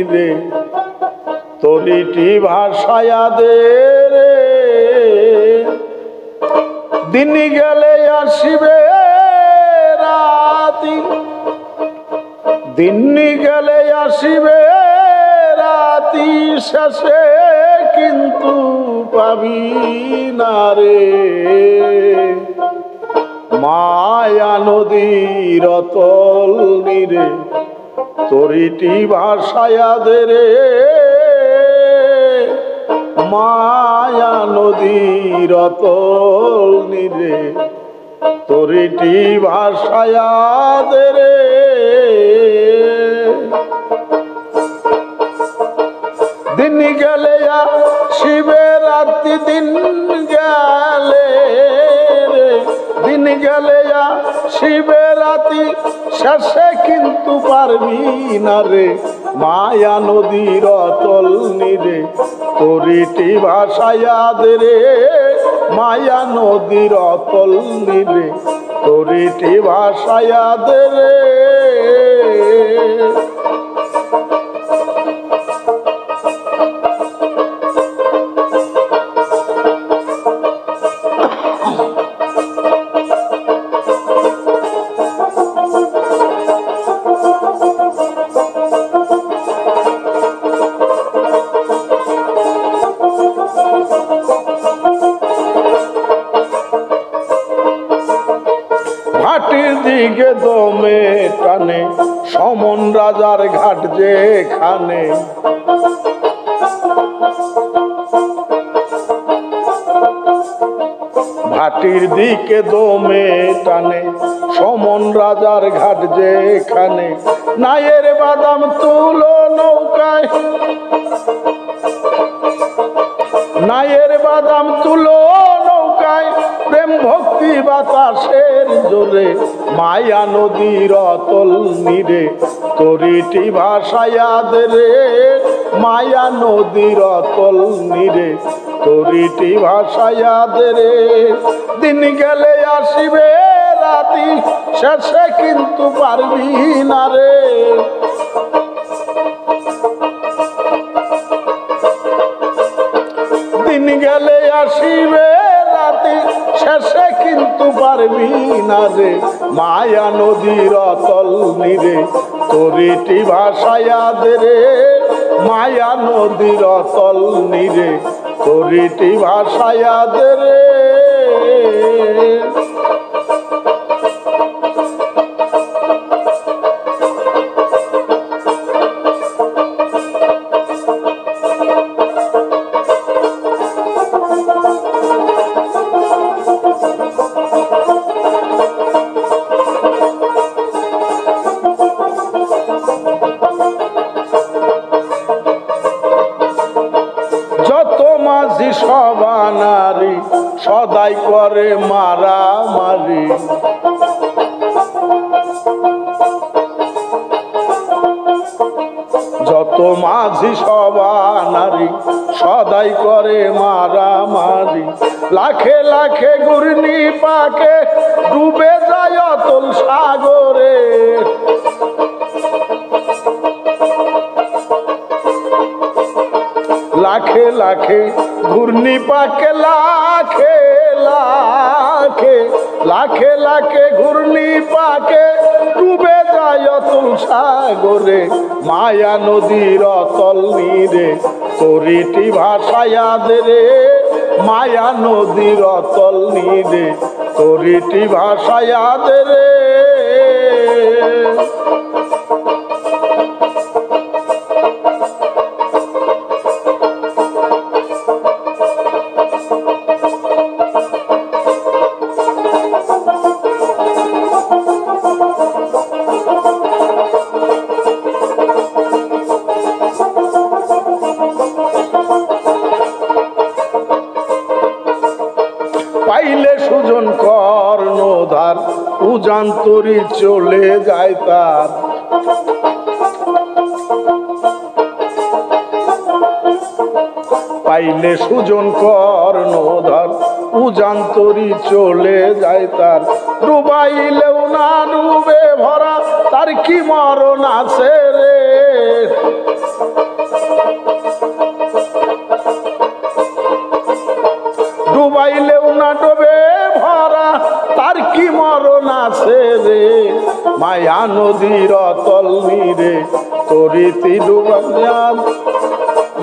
নিরে তরিটি ভাসায়া দে রে। দিন গেলে আসিবে রাতি, দিন গেলে আসিবে রাতি, শেষে কিন্তু পাবি না রে। মায়া নদীর অতল নিরে তরিটি ভাসায়া দে রে। মায়া নদীর অতল নিরে তরিটি ভাসায়া দে রে। দিন গেলে আসিবে রাতি, দিন গেলে রে, দিন গেলে আসিবে রাতি, শেষে কিন্তু পারবি না রে। মায়া নদীর অতল নিরে তরিটি ভাসায়া দে রে। মায়া নদীর অতল নিরে তরিটি ভাসায়া দে রে। ঘাটির দিকে দমে টানে সমন রাজার ঘাট যেখানে। ঘাটির দিকে দমে টানে সমন রাজার ঘাট যেখানে। নায়ের বাদাম তুলো নৌকায়, নায়ের বাদাম তুলো নৌকায়, প্রেম ভক্তি বাতাসের জোরে। মায়া নদীর অতল নিরে তরিটি ভাসায়া দে রে। মায়া নদীর অতল নিরে তরিটি ভাসায়া দে রে। দিন গেলে আসিবে রাতি, শেষে কিন্তু পারবি না রে। দিন গেলে আসিবে রাতি, শেষে কিন্তু পারবি না রে। মায়া নদীর অতল নিরে তরিটি ভাসায়া দে রে। মায়া নদীর অতল নিরে তরিটি ভাসায়া দে রে। মাঝি সবা নারী সদাই করে মারামারি। যত মাঝি সবা নারী সদাই করে মারামারি। লাখে লাখে ঘূর্ণি পাকে ডুবে যায় অতল সাগরে। লাখে লাখে ঘূর্ণি পাকে, লাখে লাখে লাখে লাখে ঘূর্ণি পাকে ডুবে যায় অতল সাগরে। মায়া নদীর অতল নিরে তরিটি ভাসায়া দে রে। মায়া নদীর অতল নিরে তরিটি ভাসায়া দে রে। পাইলে সুজন কর্ণধার উজান্তরি চলে যায় তার। পাইলে সুজন কর্ণধার উজান্তরি চলে যায় তার। ডুবাইলেও না ডুবে ভরা তার কি মরণ আছে রে। মায়া নদীর অতল নীরে তরিটি ডুবাইয়া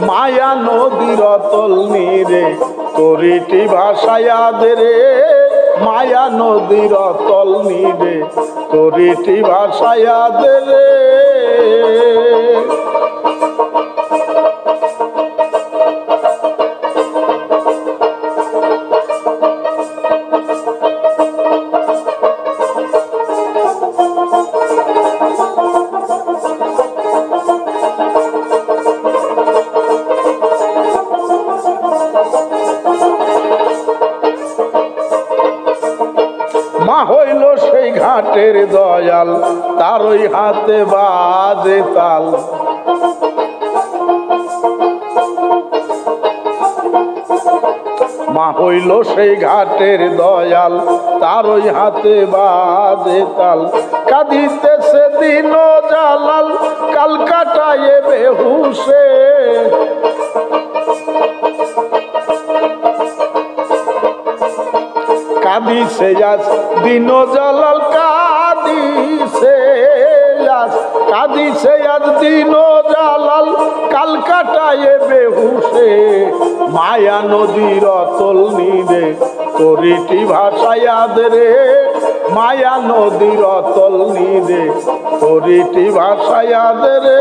মায়া নদীর অতল নীরে তরিটি ভাসাইয়া দে রে মায়া নদীর অতল নীরে তরিটি ভাসাইয়া দে রে মা হইল সেই ঘাটের দয়াল তার ওই হাতে বাজে তাল মা হইল সেই ঘাটের দয়াল তার ওই হাতে বাজে তাল কাঁদিতেছে দিন জালাল কাল কাটায়ে বেহুশে কাঁদিছে আজ দিন জালাল কাঁদিছে আজ দিন জালাল কাল কাটায়ে বেহুশে মায়া নদীর অতল নীরে তরিটি ভাসাইয়া দে রে মায়া নদীর অতল নীরে তরিটি ভাসাইয়া দে রে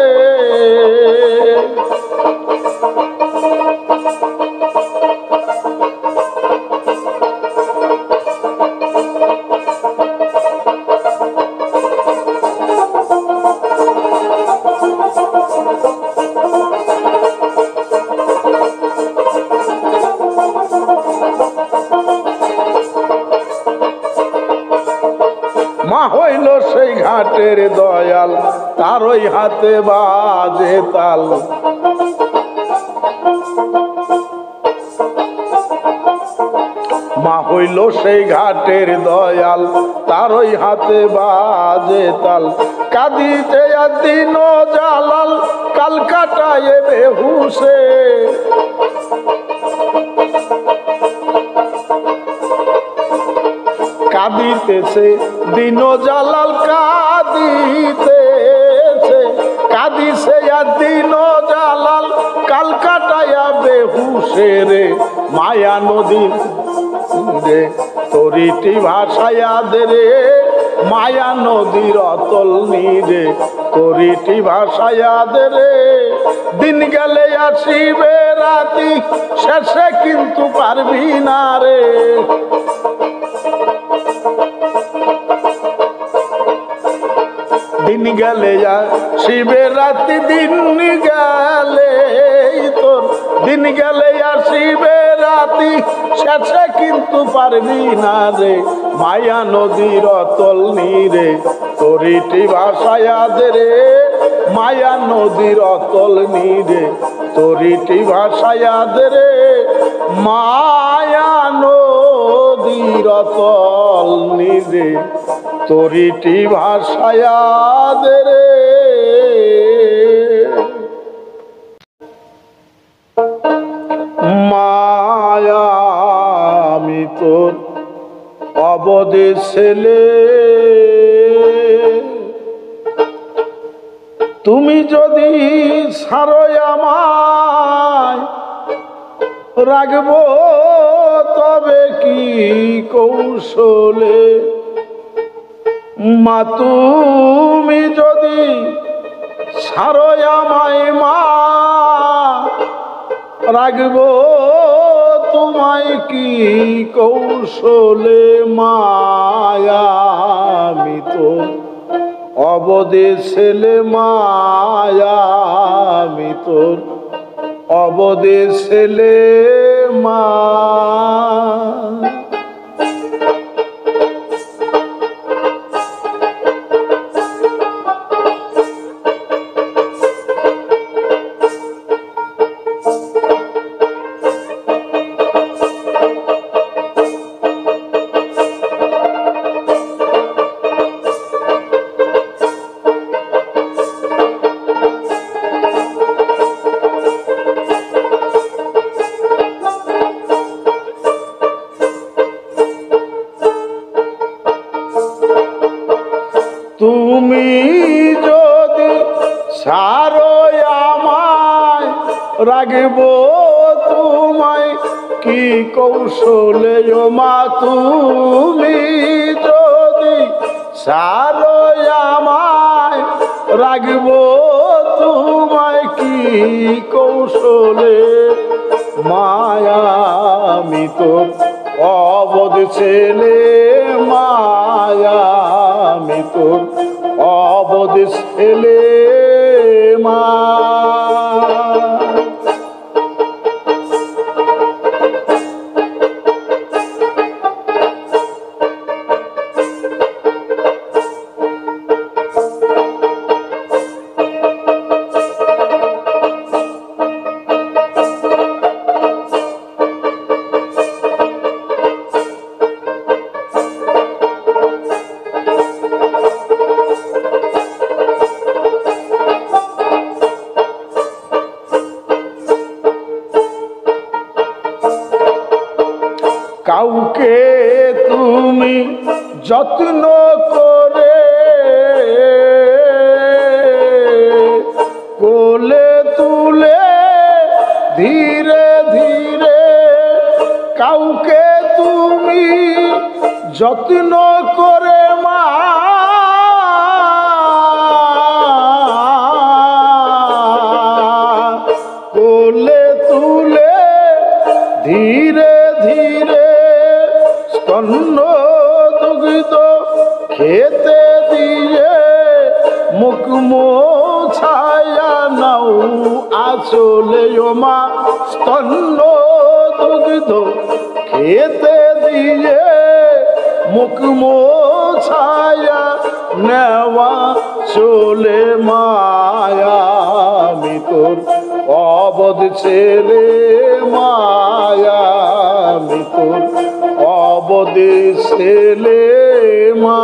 মা হইল সেই ঘাটের দয়াল তার ওই হাতে বাজে তাল মা হইল সেই ঘাটের দয়াল তার ওই হাতে বাজে তাল কাঁদিতে দিন জালাল কাল কাটায়ে বেহুশে কাঁদিতেছে দিন জালাল কাঁদিছে আর দিন জালাল কাল কাটায়া বেহুশে রে মায়া নদীর রে তরিটি ভাসাইয়া দে রে মায়া নদীর অতল নীরে তরিটি ভাসাইয়া দে রে দিন গেলে আসিবে রাতি শেষে কিন্তু পারবি না রে দিন গেলে আসিবে রাতি দিন গেলে তোর দিন গেলে আসিবে রাতি শেষে কিন্তু পারবি না রে মায়া নদীর অতল নীরে তরিটি ভাসাইয়া দে রে মায়া নদীর অতল নীরে তরিটি ভাসাইয়া দে রে মায়া নদীর অতল নীরে তরিটি ভাসাইয়া দে রে মায়া আমি তোর অবধি ছেলে তুমি যদি ছাড়ো আমায় রাখবো তবে কি কৌশলে মা তুমি যদি ছাড়ো আমায় মা রাখবো তোমায় কি কৌশলে মায়া আমি তো অবধি ছেলে মায়া আমি তোর অবধি ছেলে মা সারো আমায় রাখব তোমায় কি কৌশলে ও মা তুমি যদি সারো আমায় রাখব তোমায় কি কৌশলে মায়া আমি তোর অবধ ছেলে মায়া আমি তোর অবধ ছেলে মা কাউকে তুমি যত্ন করে কোলে তুলে ধীরে ধীরে কাউকে তুমি যত্ন করে মা কোলে তুলে ধীরে ধীরে স্তন্য দুগ্ধ খেতে দিয়ে মুখ মোছায়া নাও আচলে ও মা স্তন্য দুগ্ধ খেতে দিয়ে মুখ মোছায়া নেওয়া চলে মায়া আমি তোর অবধ ছেলে মায়া আমি তোর অবধ ছেলে মা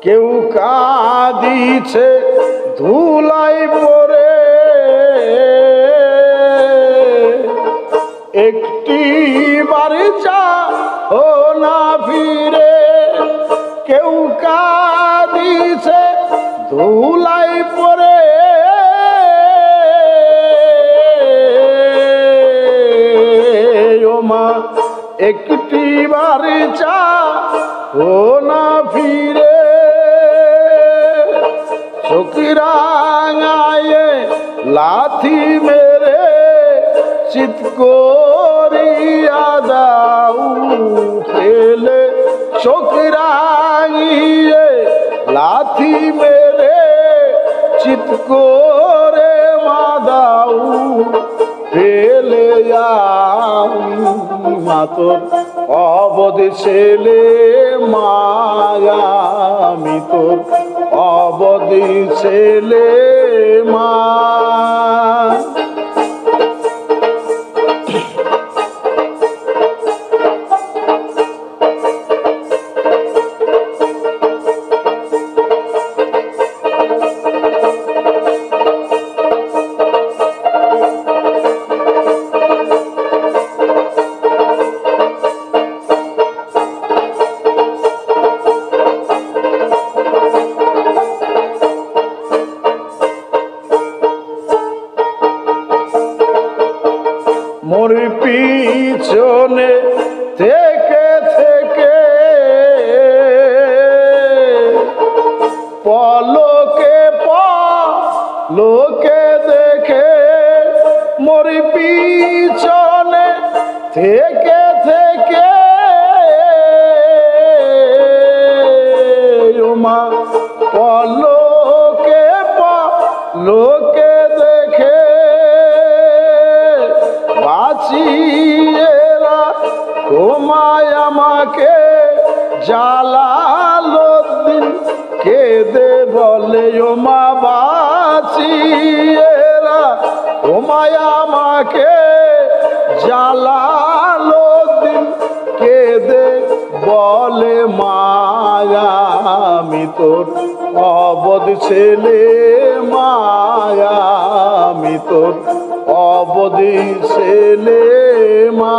কেউ কাঁদিছে ধুলাই পরে একটি বারে চা ও না ফিরে কেউ কাঁদিছে ধুলাই পরে ও মা একটি বারে চা ও না ফিরে চোখরাঙায়ে লাথি মেরে চিৎ করিয়া দাও ফেলে চোখরাঙিয়ে লাথি মেরে চিৎ করে মা দাও ফেলে মা তোর অবধ ছেলে মায়া আমি তোর অবধ ছেলে মা মোর পিছনে থেকে থেকে পলকে পলকে দেখে মোর পিছনে থেকে থেকে মা পলকে পলকে দেখে বাঁচিয়েরা তোমায় আমাকে জ্বালালো দিন বলে ও মা বাঁচি এরা ও মায়া আমাকে জ্বালালো দিন কেঁদে বলে মায়া আমি তোর অবধ ছেলে মায়া আমি তোর অবধ ছেলে মা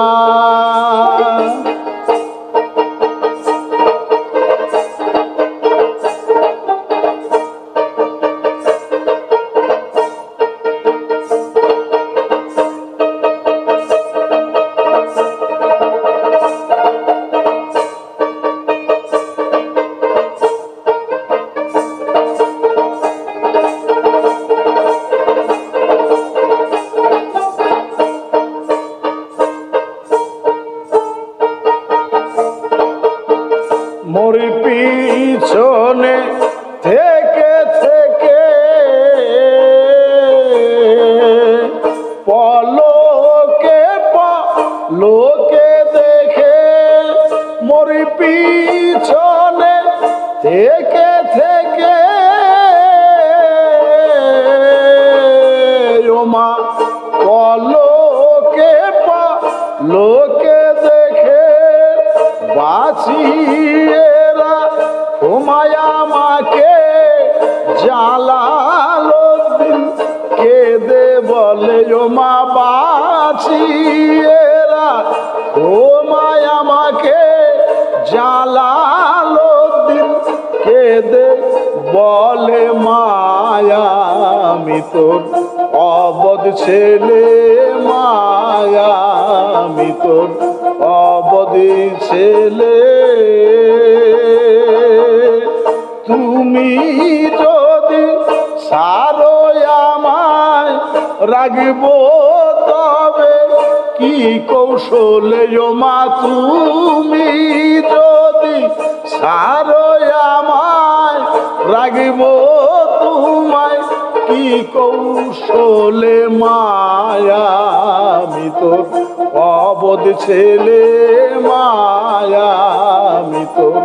মোর পিছনে থেকে থেকে পলকে পলকে দেখে মোর পিছনে থেকে থেকে ও মা পলকে পলকে দেখে বাঁচি ও মায়া আমাকে জ্বালালো দিন কেঁদে বলে ও মা বাঁচি এরা ও মায়া আমাকে জ্বালালো দিন কেঁদে বলে মায়া আমি তোর অবধ ছেলে মায়া আমি তোর অবধ ছেলে তুমি যদি সারো আমায় রাখব তবে কি কৌশলে ও মা তুমি যদি সারো আমায় রাখব তোমায় কি কৌশলে মায়া আমি তোর অবধ ছেলে মায়া আমি তোর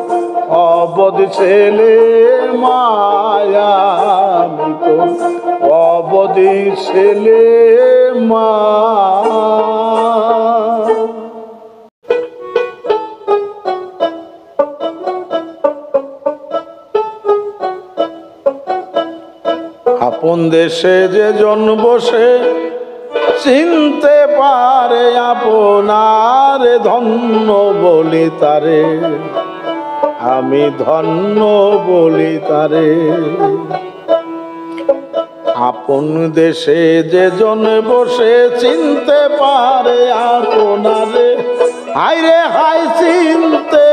অবধ ছেলে মায়া আমি তোর অবধ ছেলে মা আপন দেশে যে জন বসে চিনতে পারে আপনার ধন্য বলি তারে আমি ধন্য বলি তারে আপন দেশে যে জন বসে চিনতে পারে আপনারে হায় রে হায় চিনতে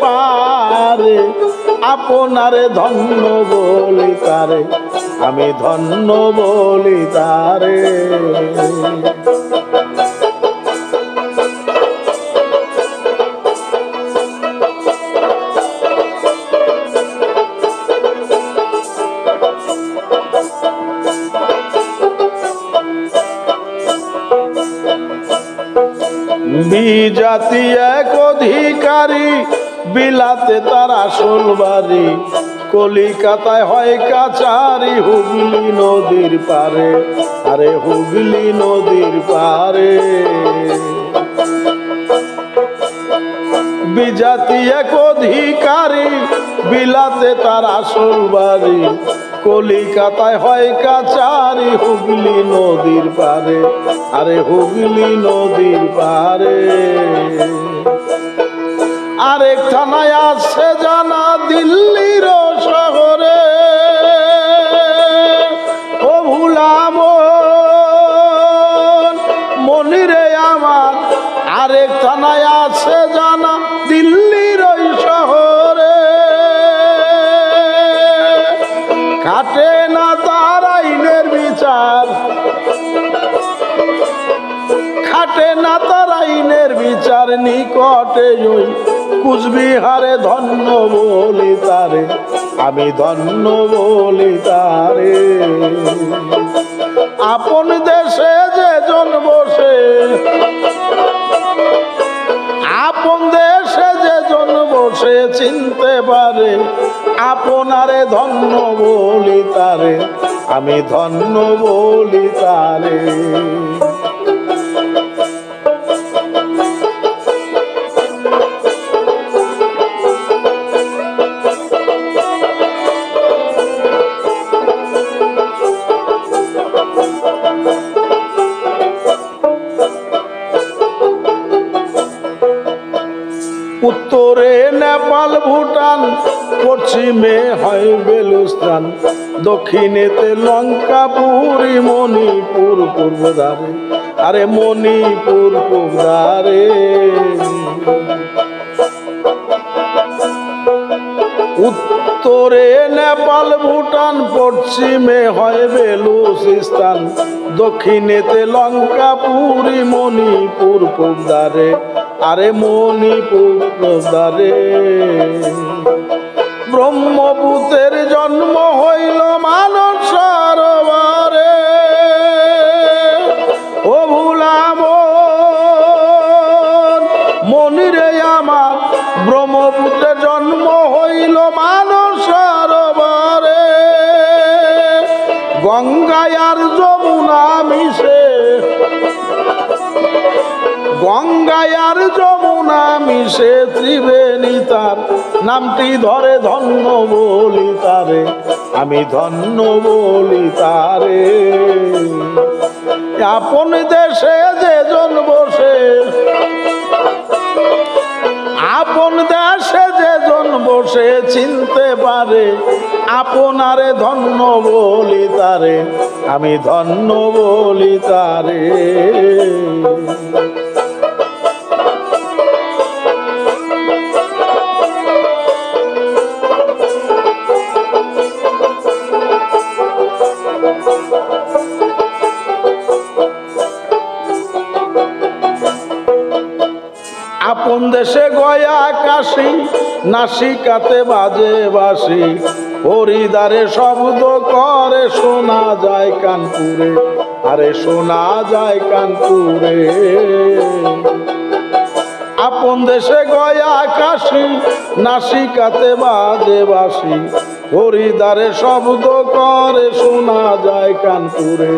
পারে আপনারে ধন্য বলি তারে আমি ধন্য বলি তারে বিজাতি এক অধিকারী বিলাতে তার আসল বাড়ি কলিকাতায় হয় কাচারি হুগলি নদীর পারে আরে হুগলি নদীর পারে বিজাতি এক অধিকারী বিলাতে তার আসল বাড়ি কলিকাতায় হয় কাচারি হুগলি নদীর পারে আরে হুগলি নদীর পারে আরেক থানায় আছে জানা দিল্লির শহরে ও ভুলাম মনিরে আমার আরেক থানায় আছে জানা দিল্লির ওই শহরে কাটে না তার আইনের বিচার খাটে না তার আইনের বিচার নিকটে ওই কুচবিহারে ধন্য বলি তারে আমি ধন্য বলি তারে আপন দেশে যে জন বসে আপন দেশে যে জন বসে চিনতে পারে আপনারে ধন্য বলি তারে, আমি ধন্য বলি তারে। উত্তরে নেপাল ভুটান, পশ্চিমে হয় বেলুস্তান, দক্ষিণেতে লঙ্কা পুরী, মণিপুর পূর্ব ধারে, আরে মণিপুর পূর্ব ধারে। উত্তরে নেপাল ভুটান, পশ্চিমে হয় বেলুচিস্তান, দক্ষিণেতে লঙ্কা পুরী, মণিপুর পূর্ব ধারে, আরে মণিপুর দ্বারে। ব্রহ্মপুত্রের জন্ম হইল মানব সরোবরে, ও ভুলাম মনিরে আমার, ব্রহ্মপুত্রের জন্ম হইল মানব সরোবরে। গঙ্গায় আর যমুনা মিশে, গঙ্গায় আর যমুনা মিশে ত্রিবেণী তার, নামটি ধরে ধন্য বলি তারে, আমি ধন্য বলি তারে। আপন দেশে যেজন বসে, আপন দেশে যেজন বসে চিনতে পারে, আপনারে ধন্য বলি তারে, আমি ধন্য বলি তারে। আপন দেশে গয়া কাশি, নাসিকাতে বাজে বাঁশি, হরিদ্বারে শব্দ করে শোনা যায় কানপুরে, আরে শোনা যায় কানপুরে। আপন দেশে গয়া কাশি, নাসিকাতে বাজে বাঁশি, হরিদ্বারে শব্দ করে শোনা যায় কানপুরে,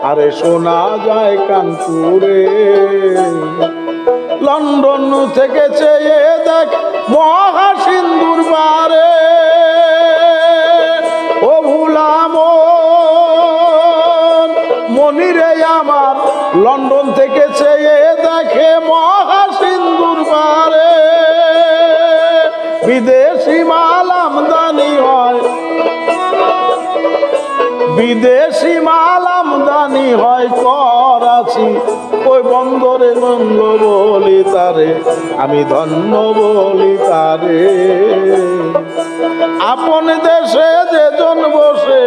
আরে শোনা যায় কানপুরে। লন্ডন থেকে চেয়ে দেখ মহাসিন্ধুর পারে, ও ভুলাম মনিরে আমার, লন্ডন থেকে চেয়ে দেখে মহাসিন্ধুর পারে। বিদেশি মাল আমদানি হয়, বিদেশি মাল আমদানি হয় করাচি, ওই বন্দরে মঙ্গল বলি তারে, আমি ধন্য বলি তারে। আপন দেশে যেজন বসে,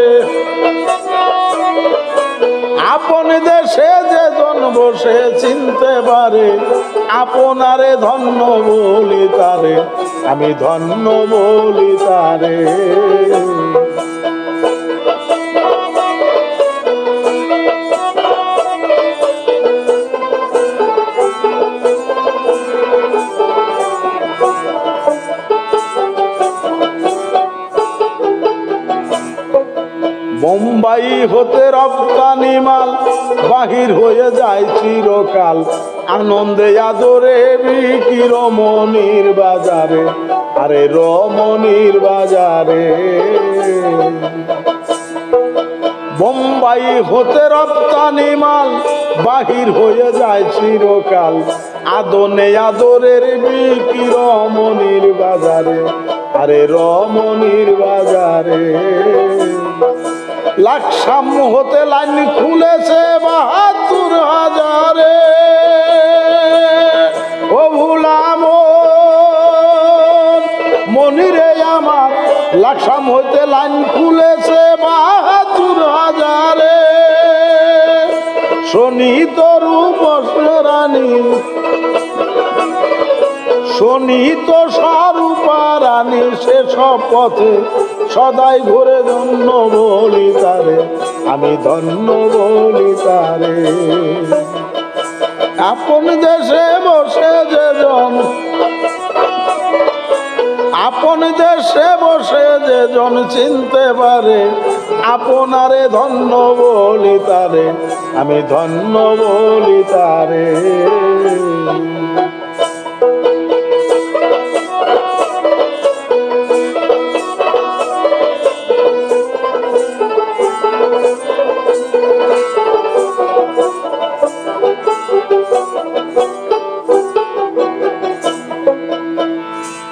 আপন দেশে যেজন বসে চিনতে পারে, আপনারে ধন্য বলি তারে, আমি ধন্য বলি তারে। বোম্বাই হতে রপ্তানি মাল বাহির হয়ে যায় চিরকাল, আনন্দে আদরে বিক্রি রমণীর বাজারে, আরে রমণীর বাজারে। বোম্বাই হতে রপ্তানি মাল বাহির হয়ে যায় চিরকাল, আদনে আদরের বিক্রি রমণীর বাজারে, আরে রমণীর বাজারে। লাকসাম হতে লাইন খুলেছে ৭২,০০০, ও ভুলাম মনিরে আমার, লাকসাম হতে লাইন খুলেছে ৭২,০০০। শনি তরু রানী, শনি তো স্বরূপা রানী, সেসব পথে সদাই ঘুরে ধন্য বলি তারে, আমি ধন্য বলি তারে। আপন দেশে বসে যেজন, আপন আপন দেশে বসে যে জন চিনতে পারে, আপনারে ধন্য বলি তারে, আমি ধন্য বলি তারে।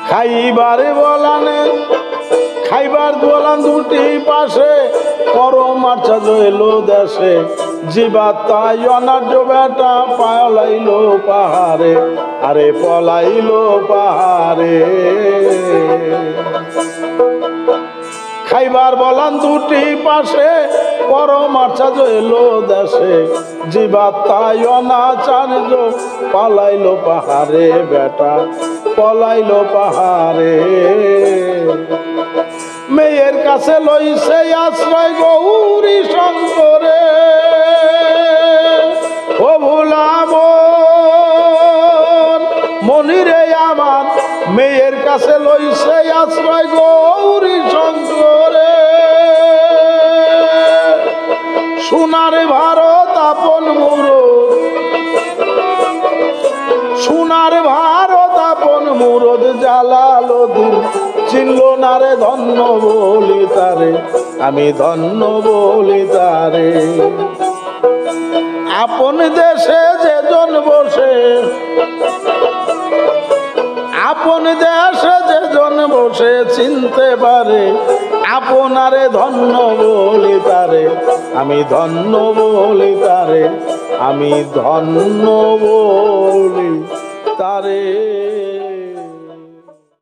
খাইবার বলানে খাইবার দোলান দুটি পাশে, পরম আচ্ছা জইল দেশে, জীবাত্মায় অনার্য বেটা পলাইল পাহাড়ে, আরে পলাইল পাহাড়ে। খাইবার বলান দুটি পাশে, পরম আচ্ছা জইল দেশে, জীবাত্মায় অনাচার্য পলাইল পাহাড়ে, বেটা পলাইল পাহাড়ে। মেয়ের কাছে লইছে আশ্রয় গৌরী শঙ্করে, ও ভুলাম মনিরে আমার, মেয়ের কাছে লইছে আশ্রয় গৌরী শঙ্করে। সোনার ভারত আপন মুরদ, সোনার ভারত আপন মুরদ জালালউদ্দিন চিনল না রে, ধন্য বলি তারে, আমি ধন্য বলি তারে। আপন দেশে যেজন বসে, আপন দেশে যেজন বসে চিনতে পারে, আপনারে ধন্য বলি তারে, আমি ধন্য বলি তারে, আমি ধন্য বলি তারে।